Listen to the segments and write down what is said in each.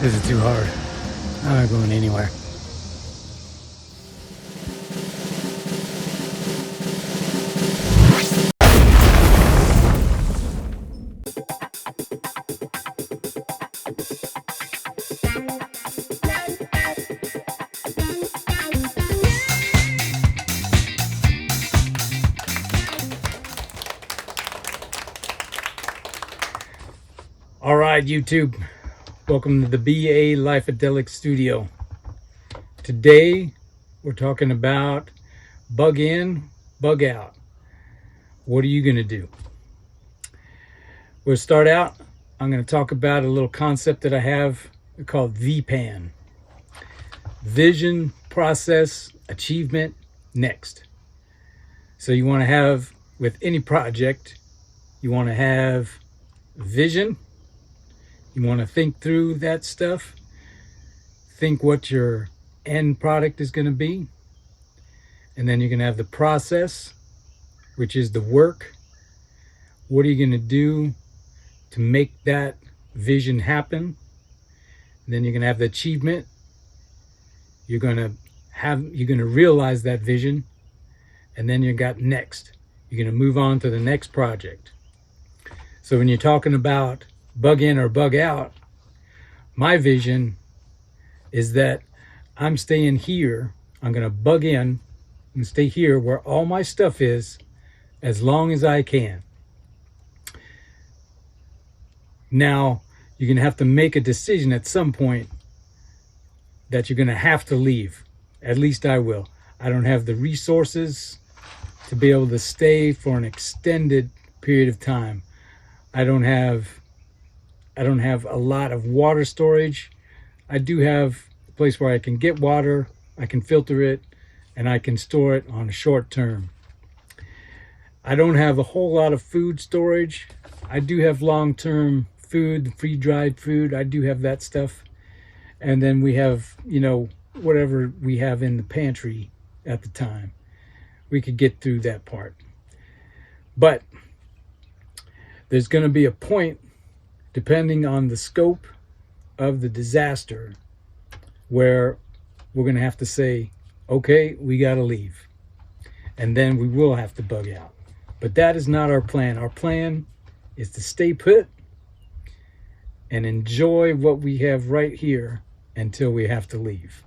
This is too hard. I'm not going anywhere. All right, YouTube. Welcome to the BA Life-Adelic studio. Today, we're talking about bug in, bug out. What are you going to do? We'll start out. I'm going to talk about a little concept that I have called VPAN. Vision, process, achievement, next. So you want to have, with any project, you want to have vision. You want to think through that stuff. Think what your end product is going to be. And then you're going to have the process, which is the work. What are you going to do to make that vision happen? And then you're going to have the achievement. You're going to realize that vision. And then you got next. You're going to move on to the next project. So when you're talking about bug in or bug out, my vision is that I'm staying here. I'm going to bug in and stay here where all my stuff is as long as I can. Now, you're going to have to make a decision at some point that you're going to have to leave. At least I will. I don't have the resources to be able to stay for an extended period of time. I don't have a lot of water storage. I do have a place where I can get water, I can filter it, and I can store it on a short term. I don't have a whole lot of food storage. I do have long-term food, free-dried food. I do have that stuff. And then we have, whatever we have in the pantry at the time. We could get through that part. But there's going to be a point, depending on the scope of the disaster, where we're going to have to say, okay, we got to leave. And then we will have to bug out. But that is not our plan. Our plan is to stay put and enjoy what we have right here until we have to leave.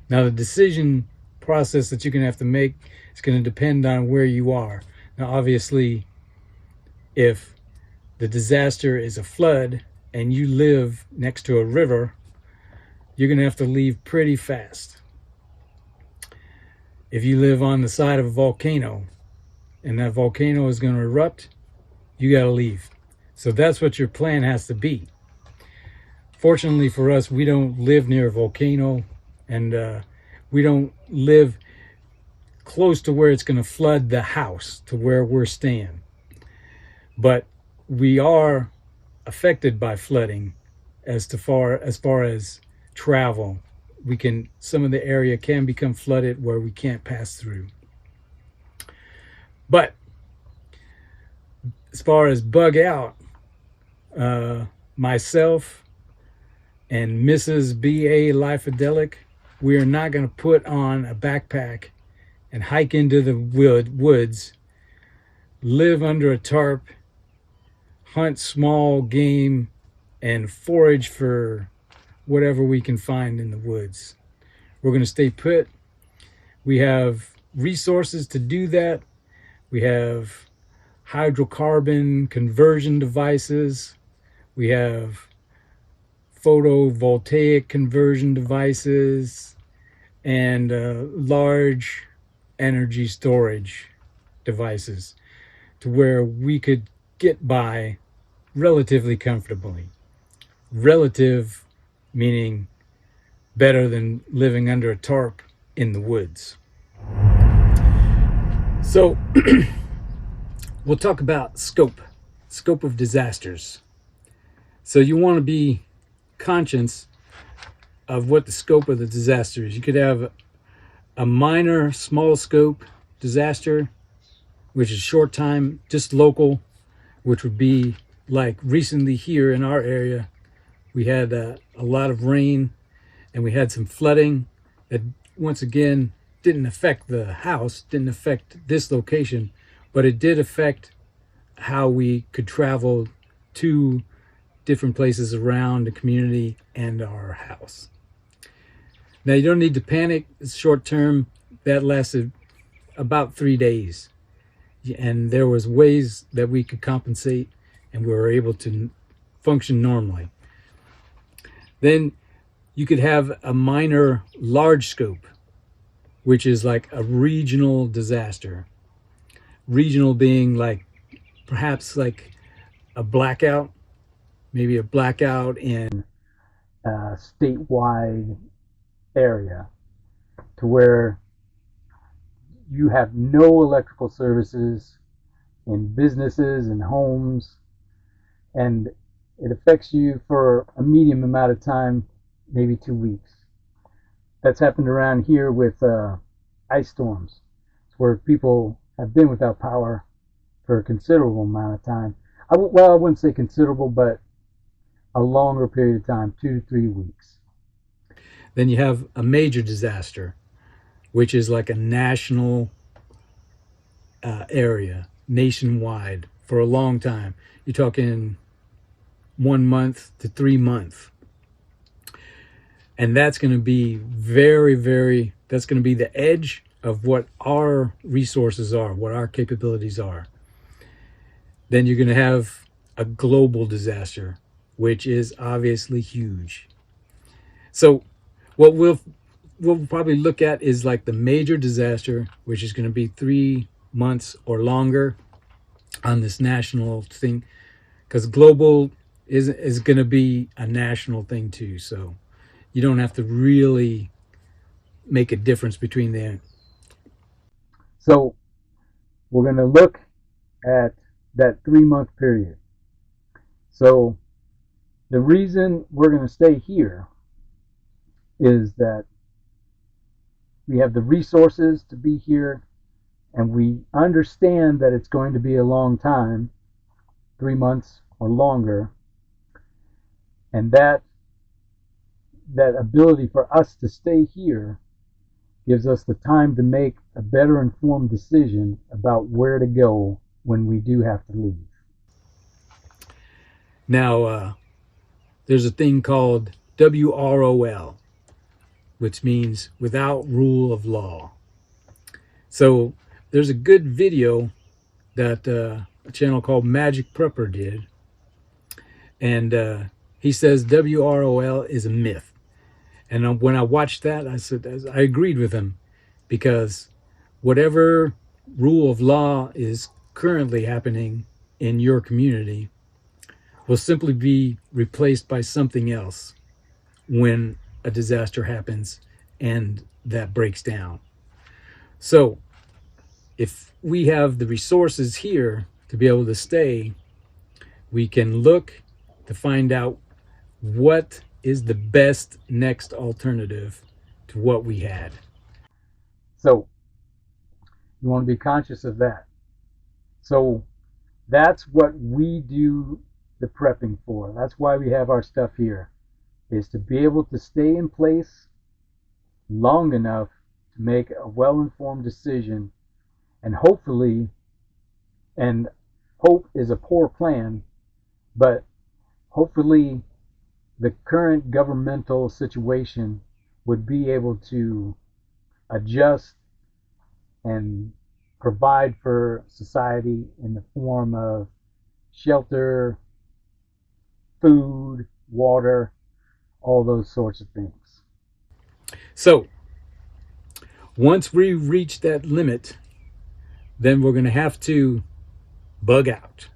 Now, the decision process that you're going to have to make is going to depend on where you are. Now, obviously, if the disaster is a flood and you live next to a river, you're going to have to leave pretty fast. If you live on the side of a volcano and that volcano is going to erupt, you got to leave. So that's what your plan has to be. Fortunately for us, we don't live near a volcano, and we don't live close to where it's going to flood the house to where we're staying. But we are affected by flooding as far as travel. Some of the area can become flooded where we can't pass through. But as far as bug out, myself and Mrs. BA Life-Adelic, we are not going to put on a backpack and hike into the woods, live under a tarp, hunt small game, and forage for whatever we can find in the woods. We're going to stay put. We have resources to do that. We have hydrocarbon conversion devices. We have photovoltaic conversion devices and large energy storage devices to where we could get by relatively comfortably. Relative meaning better than living under a tarp in the woods. So we'll talk about scope of disasters. So you want to be conscious of what the scope of the disaster is. You could have a minor, small scope disaster, which is short time, just local, which would be like recently here in our area, we had a lot of rain, and we had some flooding that, once again, didn't affect the house, didn't affect this location, but it did affect how we could travel to different places around the community and our house. Now, you don't need to panic. It's short term. That lasted about 3 days. And there was ways that we could compensate, and we were able to function normally. Then you could have a minor large scope, which is like a regional disaster. Regional being like perhaps like a blackout, maybe a blackout in a statewide area to where you have no electrical services in businesses and homes, and it affects you for a medium amount of time, maybe 2 weeks. That's happened around here with ice storms. It's where people have been without power for a considerable amount of time. I wouldn't say considerable, but a longer period of time, 2 to 3 weeks. Then you have a major disaster, which is like a national area, nationwide, for a long time. You're talking 1 month to 3 months. And that's going to be that's going to be the edge of what our resources are, what our capabilities are. Then you're going to have a global disaster, which is obviously huge. So what we'll probably look at is like the major disaster, which is going to be 3 months or longer on this national thing, because global is going to be a national thing too. So you don't have to really make a difference between them. So we're going to look at that 3-month period. So the reason we're going to stay here is that we have the resources to be here, and we understand that it's going to be a long time, 3 months or longer, and that ability for us to stay here gives us the time to make a better informed decision about where to go when we do have to leave. Now, there's a thing called WROL, which means without rule of law. So there's a good video that a channel called Magic Prepper did, and he says WROL is a myth. And when I watched that, I agreed with him, because whatever rule of law is currently happening in your community will simply be replaced by something else when a disaster happens and that breaks down. So if we have the resources here to be able to stay, we can look to find out what is the best next alternative to what we had. So you want to be conscious of that. So that's what we do the prepping for. That's why we have our stuff here, is to be able to stay in place long enough to make a well-informed decision, and hopefully, and hope is a poor plan, but hopefully the current governmental situation would be able to adjust and provide for society in the form of shelter, food, water, all those sorts of things. So once we reach that limit, then we're going to have to bug out.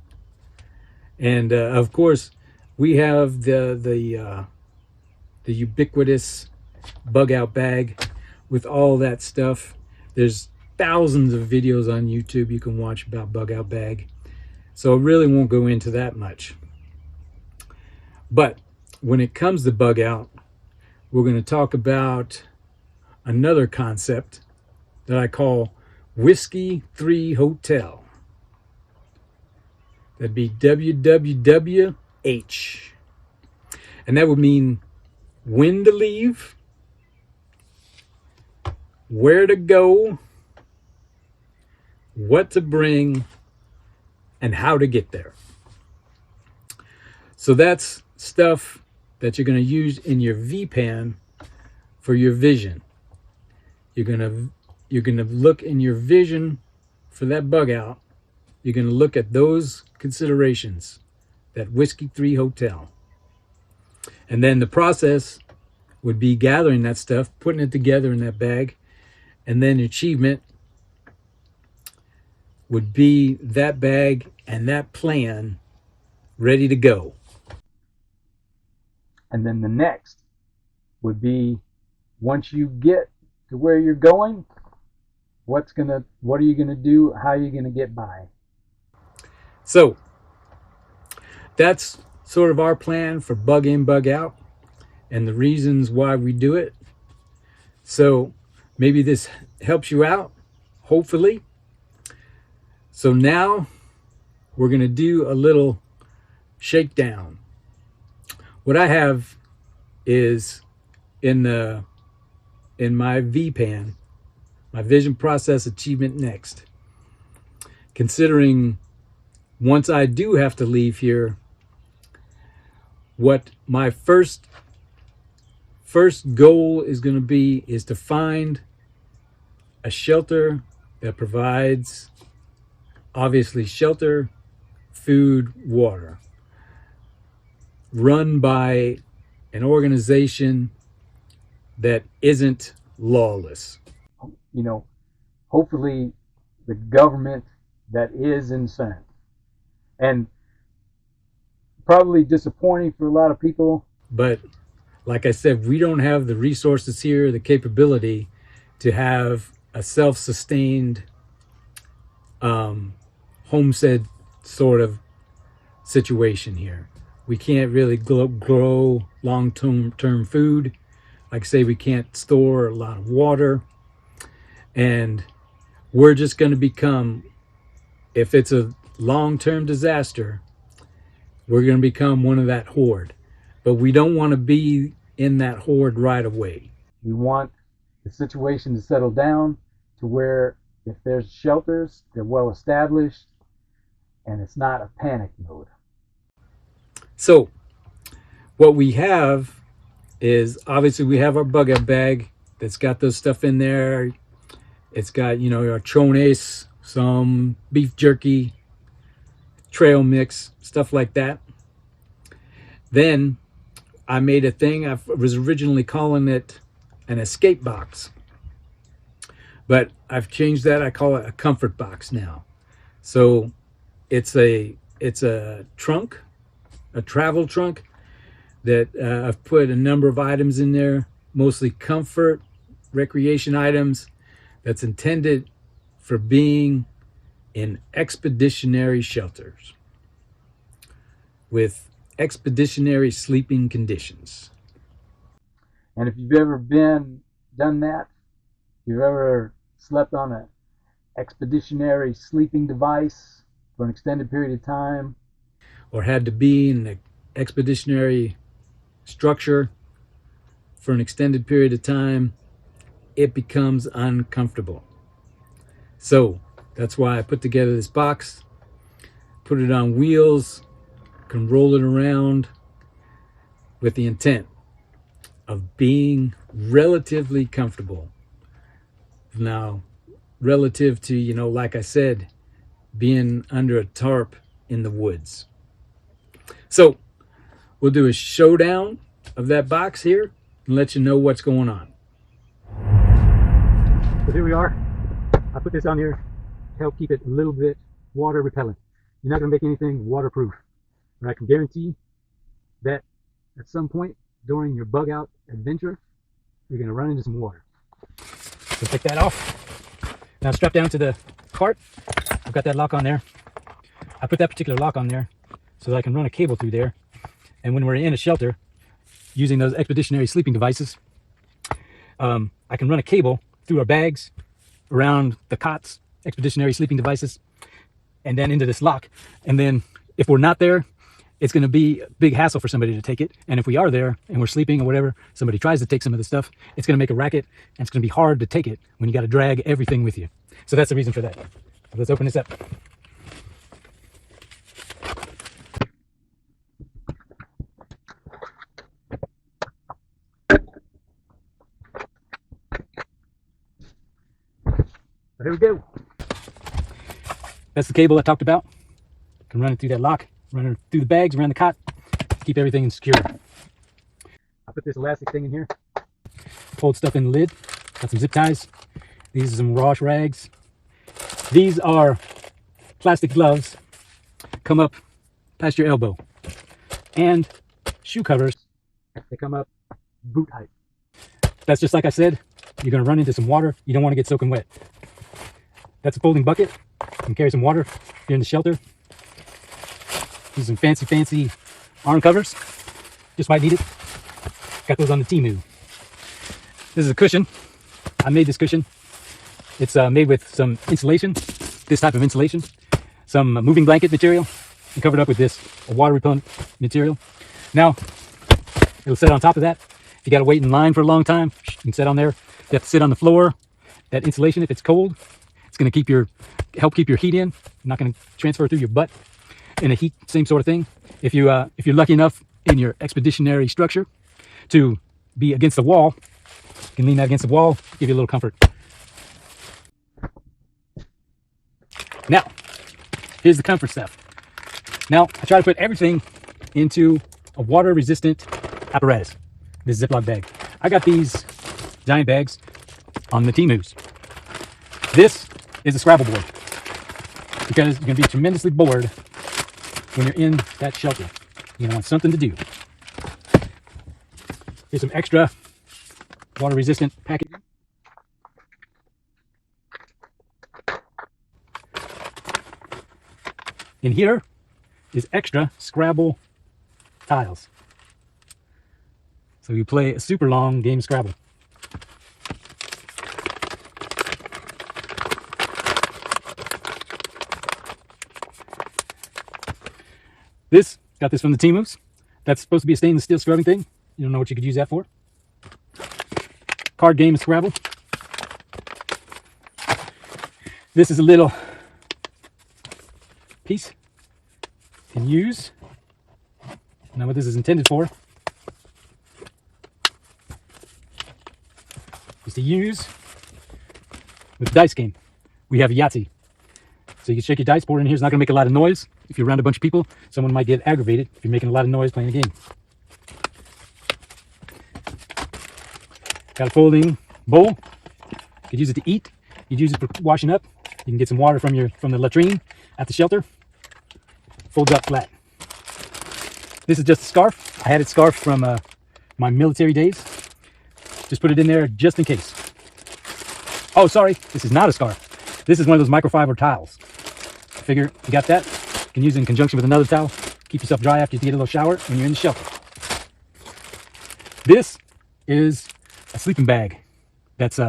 And of course, we have the ubiquitous bug out bag with all that stuff. There's thousands of videos on YouTube you can watch about bug out bag, so I really won't go into that much. But when it comes to bug out, we're going to talk about another concept that I call Whiskey 3 Hotel. That'd be WWWH. And that would mean when to leave, where to go, what to bring, and how to get there. So that's stuff that you're going to use in your V-pan for your vision. You're going to look in your vision for that bug out. You're going to look at those considerations, that Whiskey 3 hotel. And then the process would be gathering that stuff, putting it together in that bag, and then achievement would be that bag and that plan ready to go. And then the next would be, once you get to where you're going, what are you gonna do? How are you gonna get by? So that's sort of our plan for bug in, bug out, and the reasons why we do it. So maybe this helps you out, hopefully. So now we're going to do a little shakedown. What I have is in my V-pan, my vision process achievement next. Considering once I do have to leave here, what my first goal is going to be is to find a shelter that provides, obviously, shelter, food, water, run by an organization that isn't lawless. You know, hopefully the government that is insane. And probably disappointing for a lot of people, but like I said, we don't have the resources here, the capability to have a self-sustained homestead sort of situation here. We can't really grow long-term food. Like I say, we can't store a lot of water. And we're just going to become, if it's a long-term disaster, we're going to become one of that horde. But we don't want to be in that horde right away. We want the situation to settle down to where if there's shelters, they're well established and it's not a panic mode. So what we have is, obviously we have our bug out bag that's got those stuff in there. It's got, you know, our chones, some beef jerky, trail mix, stuff like that. Then I made a thing, I was originally calling it an escape box, but I've changed that. I call it a comfort box now. So it's a trunk, a travel trunk that I've put a number of items in there, mostly comfort, recreation items, that's intended for being in expeditionary shelters with expeditionary sleeping conditions. And if you've ever done that, if you've ever slept on an expeditionary sleeping device for an extended period of time, or had to be in an expeditionary structure for an extended period of time, it becomes uncomfortable. So that's why I put together this box, put it on wheels, can roll it around with the intent of being relatively comfortable. Now, relative to, you know, like I said, being under a tarp in the woods. So we'll do a showdown of that box here and let you know what's going on. So here we are. I put this on here to help keep it a little bit water repellent. You're not going to make anything waterproof. And I can guarantee that at some point during your bug out adventure, you're going to run into some water. So take that off. Now strap down to the cart. I've got that lock on there. I put that particular lock on there so that I can run a cable through there. And when we're in a shelter, using those expeditionary sleeping devices, I can run a cable through our bags, around the cots, expeditionary sleeping devices, and then into this lock. And then if we're not there it's going to be a big hassle for somebody to take it. And if we are there and we're sleeping or whatever, somebody tries to take some of the stuff, it's going to make a racket, and it's going to be hard to take it when you got to drag everything with you. So that's the reason for that. Let's open this up. So here we go. That's the cable I talked about. You can run it through that lock, run it through the bags, around the cot, keep everything secure. I'll put this elastic thing in here, hold stuff in the lid. Got some zip ties. These are some wash rags. These are plastic gloves, come up past your elbow. And shoe covers, they come up boot height. That's just like I said, you're gonna run into some water. You don't wanna get soaking wet. That's a folding bucket. You can carry some water if you're in the shelter. These are some fancy arm covers. Just might need it. Got those on the Temu. This is a cushion. I made this cushion. It's made with some insulation, this type of insulation, some moving blanket material, and covered up with this water repellent material. Now, it'll sit on top of that. If you got to wait in line for a long time, you can sit on there. You have to sit on the floor. That insulation, if it's cold, it's going to help keep your heat in. Not going to transfer through your butt. In a heat, same sort of thing. If you're lucky enough in your expeditionary structure to be against the wall, you can lean that against the wall, give you a little comfort. Now, here's the comfort stuff. Now, I try to put everything into a water-resistant apparatus. This Ziploc bag. I got these giant bags on the Temus. This is a Scrabble board because you're going to be tremendously bored when you're in that shelter. You're going to want something to do. Here's some extra water-resistant packaging. In here is extra Scrabble tiles. So you play a super long game of Scrabble. Got this from the Temus. That's supposed to be a stainless steel scrubbing thing. You don't know what you could use that for. Card game of Scrabble. This is a little piece you can use. Now what this is intended for is to use with the dice game. We have Yahtzee. So you can shake your dice board in here. It's not going to make a lot of noise. If you're around a bunch of people, someone might get aggravated if you're making a lot of noise playing a game. Got a folding bowl. You could use it to eat. You could use it for washing up. You can get some water from the latrine at the shelter. Folds up flat. This is just a scarf. I had it scarfed from my military days. Just put it in there just in case. Oh, sorry. This is not a scarf. This is one of those microfiber towels. Figure you got that. You can use it in conjunction with another towel. Keep yourself dry after you get a little shower when you're in the shelter. This is a sleeping bag. It's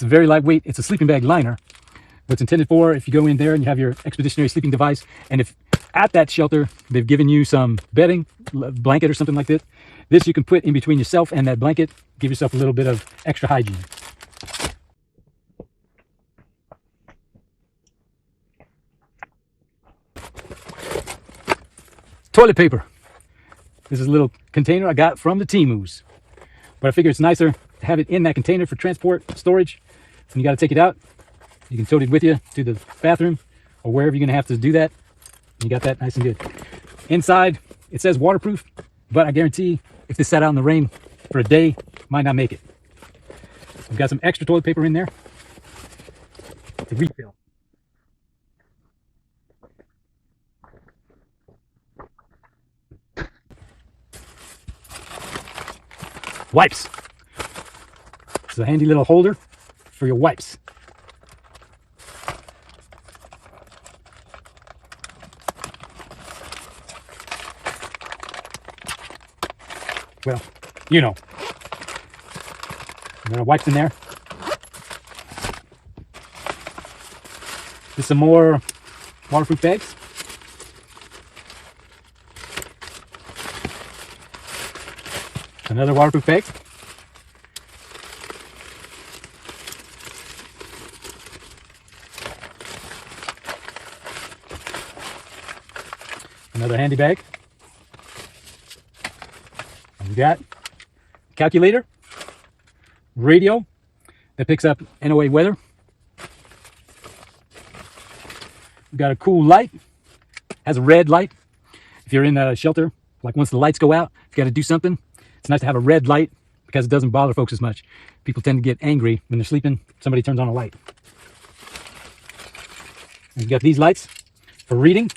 very lightweight. It's a sleeping bag liner. What's intended for if you go in there and you have your expeditionary sleeping device, and if at that shelter they've given you some bedding, blanket or something like that, this you can put in between yourself and that blanket. Give yourself a little bit of extra hygiene. Toilet paper. This is a little container I got from the Temus. But I figure it's nicer to have it in that container for transport, storage. When you got to take it out, you can tote it with you to the bathroom or wherever you're going to have to do that. You got that nice and good. Inside, it says waterproof, but I guarantee if this sat out in the rain for a day, might not make it. We've got some extra toilet paper in there to refill. Wipes. It's a handy little holder for your wipes. Well, you know. There are wipes in there. There's some more waterproof bags. Another waterproof bag. Another handy bag. And we got calculator, radio that picks up NOA weather. We've got a cool light, has a red light. If you're in a shelter, like once the lights go out, you got to do something. It's nice to have a red light because it doesn't bother folks as much. People tend to get angry when they're sleeping. Somebody turns on a light. And we've got these lights for reading.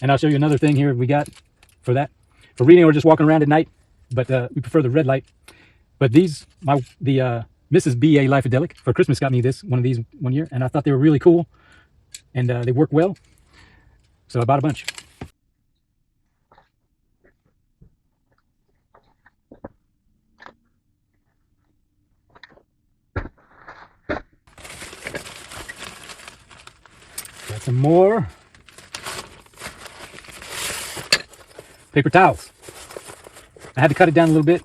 And I'll show you another thing here we got for that. For reading or just walking around at night, but we prefer the red light. But these, the Mrs. B.A. Life-Adelic for Christmas got me one of these one year, and I thought they were really cool, and they work well, so I bought a bunch. Got some more paper towels. I had to cut it down a little bit,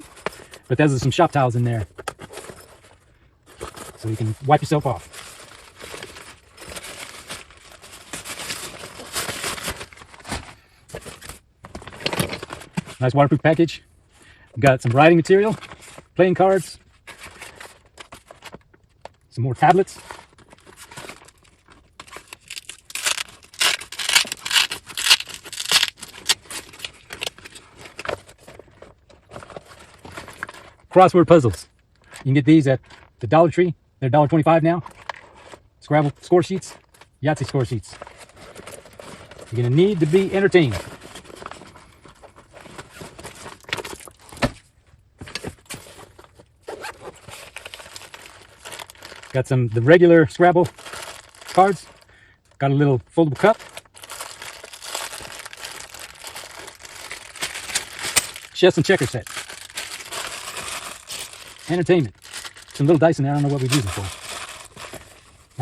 but there's some shop towels in there, so you can wipe yourself off. Nice waterproof package. We've got some writing material, playing cards, some more tablets. Crossword puzzles. You can get these at the Dollar Tree. They're $1.25 now. Scrabble score sheets, Yahtzee score sheets. You're going to need to be entertained. Got the regular Scrabble cards. Got a little foldable cup. Chess and checker set. Entertainment. Some little dice in there. I don't know what we'd use it for.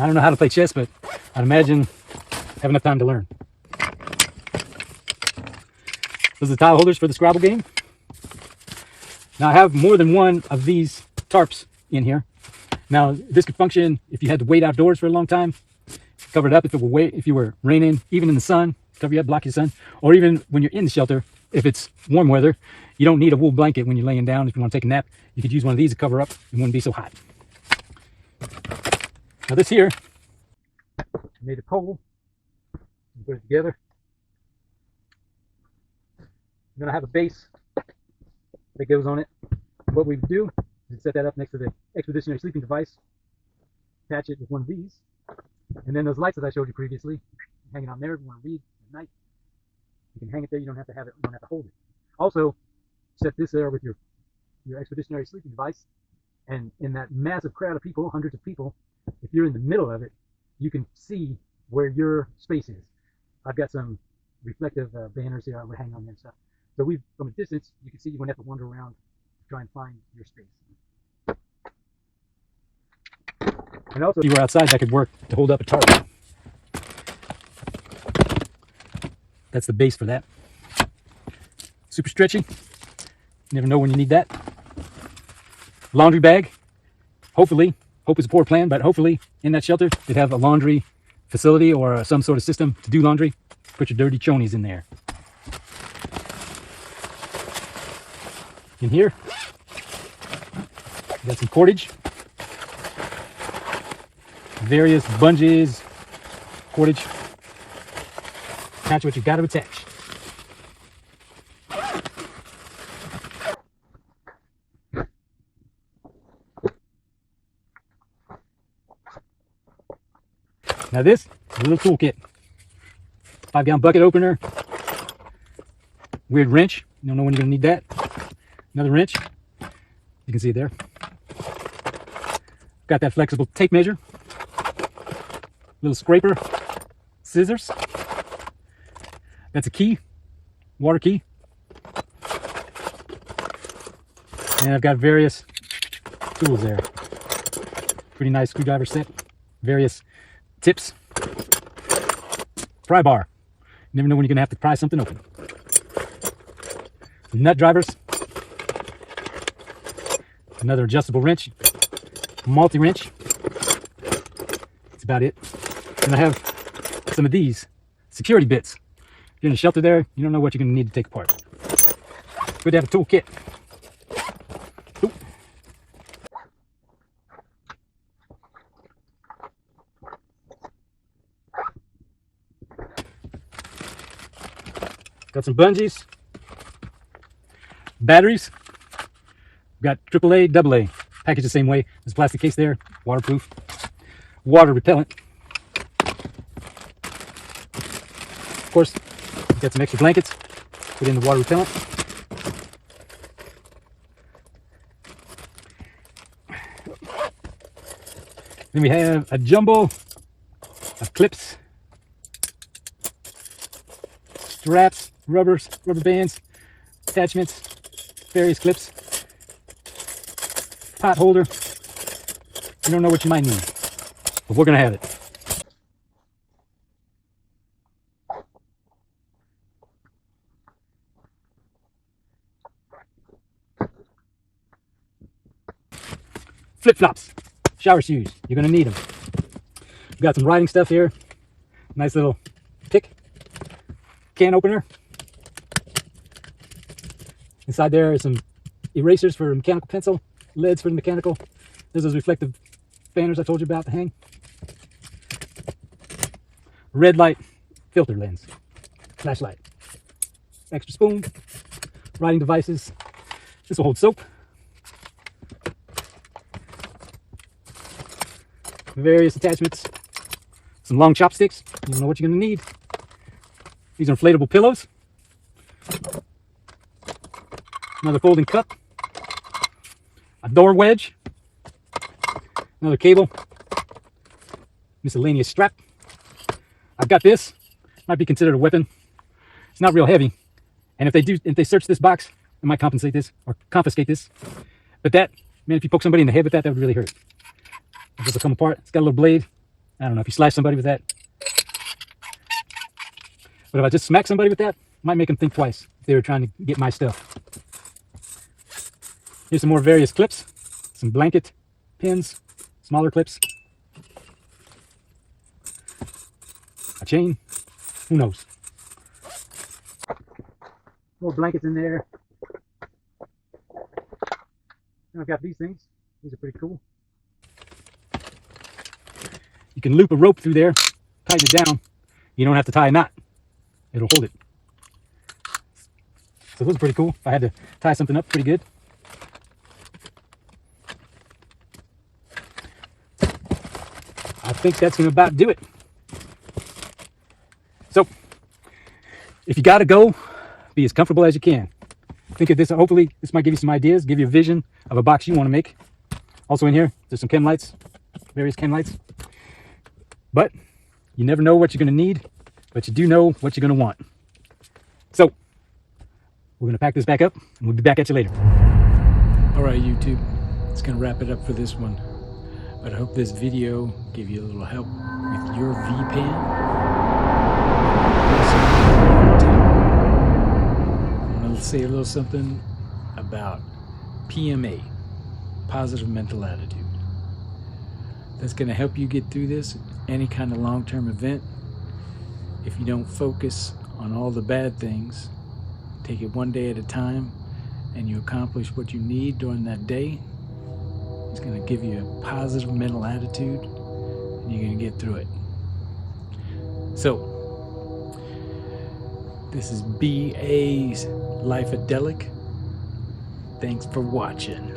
I don't know how to play chess, but I'd imagine have enough time to learn. Those are the tile holders for the Scrabble game. Now I have more than one of these tarps in here. Now this could function if you had to wait outdoors for a long time. Cover it up if you were raining, even in the sun. Cover you up, block your sun. Or even when you're in the shelter, if it's warm weather, you don't need a wool blanket when you're laying down. If you want to take a nap, you could use one of these to cover up. It wouldn't be so hot. Now this here, I made a pole. Put it together. I'm going to have a base that goes on it. What we do is set that up next to the expeditionary sleeping device. Attach it with one of these. And then those lights that I showed you previously, hanging on there. If you want to read at night, you can hang it there. You don't have to have it. You don't have to hold it. Also, set this there with your expeditionary sleeping device, and in that massive crowd of people, hundreds of people, if you're in the middle of it, you can see where your space is. I've got some reflective banners here I would hang on there and stuff. So from a distance, you can see you wouldn't have to wander around to try and find your space. And also, if you were outside, that could work to hold up a tarp. That's the base for that. Super stretchy. Never know when you need that. Laundry bag. Hopefully, hope is a poor plan, but hopefully in that shelter they'd have a laundry facility or some sort of system to do laundry. Put your dirty chonies in there. In here, we got some cordage. Various bungees, cordage. Attach what you got to attach. Now this is a little toolkit. 5-gallon bucket opener. Weird wrench. You don't know when you're going to need that. Another wrench. You can see it there. Got that flexible tape measure. Little scraper. Scissors. That's a key. Water key. And I've got various tools there. Pretty nice screwdriver set. Various tips. Pry bar. You never know when you're going to have to pry something open. Nut drivers. Another adjustable wrench, multi-wrench. That's about it. And I have some of these security bits. If you're in a shelter there, you don't know what you're going to need to take apart. Good to have a toolkit. Ooh. Got some bungees, batteries. Got AAA, AA, packaged the same way. There's a plastic case there, waterproof, water repellent. Of course, got some extra blankets, put in the water repellent. Then we have a jumbo of clips, straps, rubber bands, attachments, various clips, pot holder. You don't know what you might need, but we're gonna have it. Flip-flops, shower shoes, you're gonna need them. We got some writing stuff here, nice little pick, can opener. Inside there is some erasers for a mechanical pencil, leads for the mechanical. There's those reflective banners I told you about to hang. Red light filter lens, flashlight, extra spoon, writing devices. This will hold soap. Various attachments, some long chopsticks. You don't know what you're going to need. These are inflatable pillows. Another folding cup. A door wedge. Another cable. Miscellaneous strap. I've got this. Might be considered a weapon. It's not real heavy. And if they search this box, they might compensate this or confiscate this. But that, man, if you poke somebody in the head with that, that would really hurt. This will come apart. It's got a little blade. I don't know if you slash somebody with that. But if I just smack somebody with that, it might make them think twice if they were trying to get my stuff. Here's some more various clips. Some blanket pins, smaller clips. A chain. Who knows? More blankets in there. And I've got these things. These are pretty cool. You can loop a rope through there, tighten it down. You don't have to tie a knot. It'll hold it. So those are pretty cool. If I had to tie something up pretty good. I think that's going to about do it. So, if you got to go, be as comfortable as you can. Think of this. Hopefully, this might give you some ideas, give you a vision of a box you want to make. Also in here, there's some chem lights, various chem lights. But you never know what you're going to need, but you do know what you're going to want. So, we're going to pack this back up, and we'll be back at you later. All right, YouTube. It's going to wrap it up for this one. But I hope this video gave you a little help with your VPN. I'm going to say a little something about PMA, positive mental attitude. That's going to help you get through this, any kind of long-term event. If you don't focus on all the bad things, take it one day at a time, and you accomplish what you need during that day, it's going to give you a positive mental attitude, and you're going to get through it. So, this is BA's Life-Adelic. Thanks for watching.